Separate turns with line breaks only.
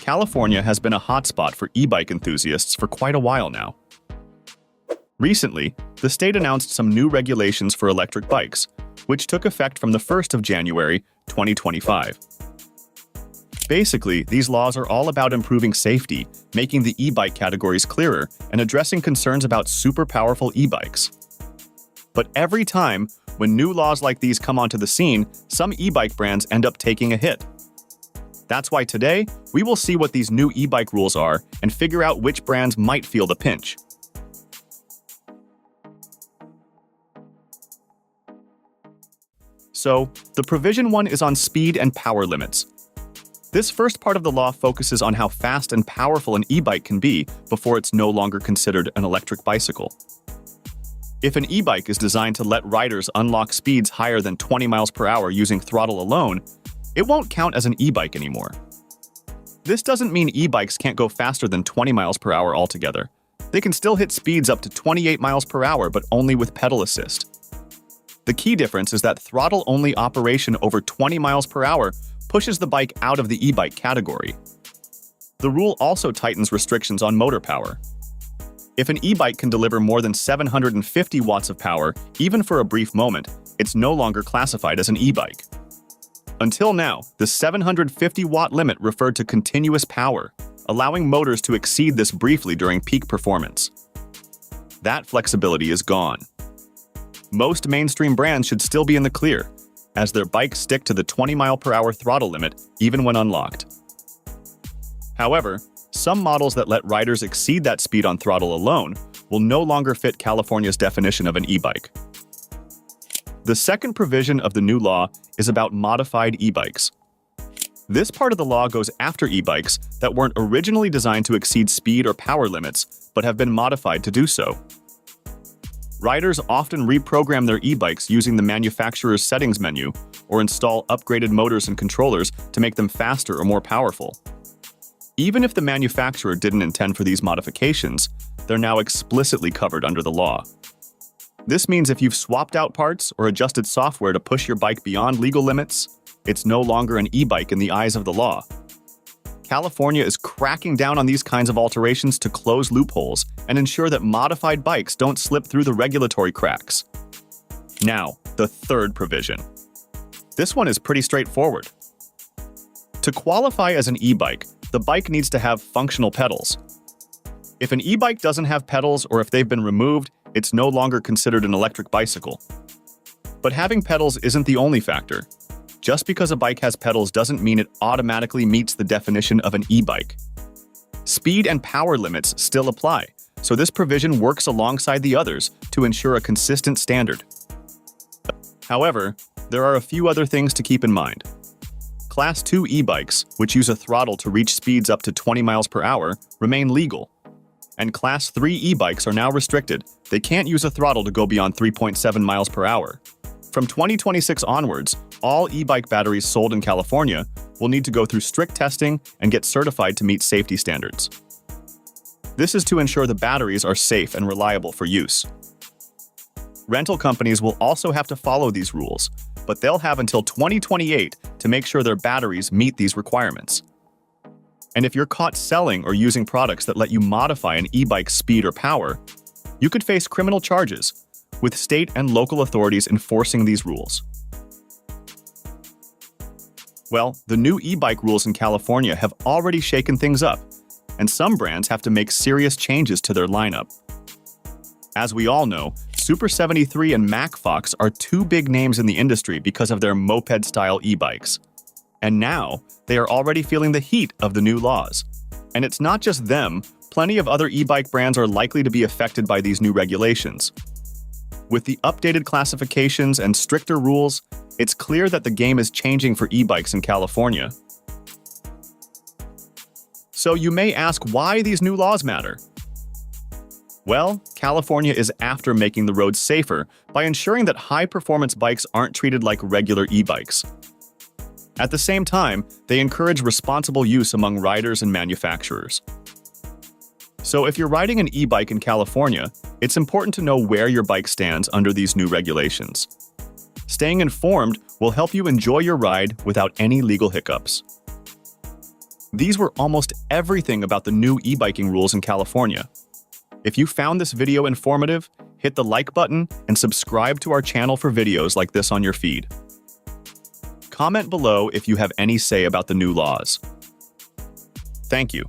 California has been a hotspot for e-bike enthusiasts for quite a while now. Recently, the state announced some new regulations for electric bikes, which took effect from the 1st of January, 2025. Basically, these laws are all about improving safety, making the e-bike categories clearer, and addressing concerns about super powerful e-bikes. But every time, when new laws like these come onto the scene, some e-bike brands end up taking a hit. That's why today, we will see what these new e-bike rules are and figure out which brands might feel the pinch. So, the provision 1 is on speed and power limits. This first part of the law focuses on how fast and powerful an e-bike can be before it's no longer considered an electric bicycle. If an e-bike is designed to let riders unlock speeds higher than 20 miles per hour using throttle alone, it won't count as an e-bike anymore. This doesn't mean e-bikes can't go faster than 20 miles per hour altogether. They can still hit speeds up to 28 miles per hour, but only with pedal assist. The key difference is that throttle-only operation over 20 miles per hour pushes the bike out of the e-bike category. The rule also tightens restrictions on motor power. If an e-bike can deliver more than 750 watts of power, even for a brief moment, it's no longer classified as an e-bike. Until now, the 750-watt limit referred to continuous power, allowing motors to exceed this briefly during peak performance. That flexibility is gone. Most mainstream brands should still be in the clear, as their bikes stick to the 20-mile-per-hour throttle limit even when unlocked. However, some models that let riders exceed that speed on throttle alone will no longer fit California's definition of an e-bike. The second provision of the new law is about modified e-bikes. This part of the law goes after e-bikes that weren't originally designed to exceed speed or power limits, but have been modified to do so. Riders often reprogram their e-bikes using the manufacturer's settings menu or install upgraded motors and controllers to make them faster or more powerful. Even if the manufacturer didn't intend for these modifications, they're now explicitly covered under the law. This means if you've swapped out parts or adjusted software to push your bike beyond legal limits, it's no longer an e-bike in the eyes of the law. California is cracking down on these kinds of alterations to close loopholes and ensure that modified bikes don't slip through the regulatory cracks. Now, the third provision. This one is pretty straightforward. To qualify as an e-bike, the bike needs to have functional pedals. If an e-bike doesn't have pedals or if they've been removed, it's no longer considered an electric bicycle. But having pedals isn't the only factor. Just because a bike has pedals doesn't mean it automatically meets the definition of an e-bike. Speed and power limits still apply, so this provision works alongside the others to ensure a consistent standard. However, there are a few other things to keep in mind. Class 2 e-bikes, which use a throttle to reach speeds up to 20 miles per hour, remain legal. And Class 3 e-bikes are now restricted. They can't use a throttle to go beyond 3.7 miles per hour. From 2026 onwards, all e-bike batteries sold in California will need to go through strict testing and get certified to meet safety standards. This is to ensure the batteries are safe and reliable for use. Rental companies will also have to follow these rules, but they'll have until 2028 to make sure their batteries meet these requirements. And if you're caught selling or using products that let you modify an e-bike's speed or power, you could face criminal charges, with state and local authorities enforcing these rules. Well, the new e-bike rules in California have already shaken things up, and some brands have to make serious changes to their lineup. As we all know, Super 73 and Macfox are two big names in the industry because of their moped-style e-bikes. And now, they are already feeling the heat of the new laws. And it's not just them, plenty of other e-bike brands are likely to be affected by these new regulations. With the updated classifications and stricter rules, it's clear that the game is changing for e-bikes in California. So you may ask why these new laws matter. Well, California is after making the roads safer by ensuring that high-performance bikes aren't treated like regular e-bikes. At the same time, they encourage responsible use among riders and manufacturers. So if you're riding an e-bike in California, it's important to know where your bike stands under these new regulations. Staying informed will help you enjoy your ride without any legal hiccups. These were almost everything about the new e-biking rules in California. If you found this video informative, hit the like button and subscribe to our channel for videos like this on your feed. Comment below if you have any say about the new laws. Thank you.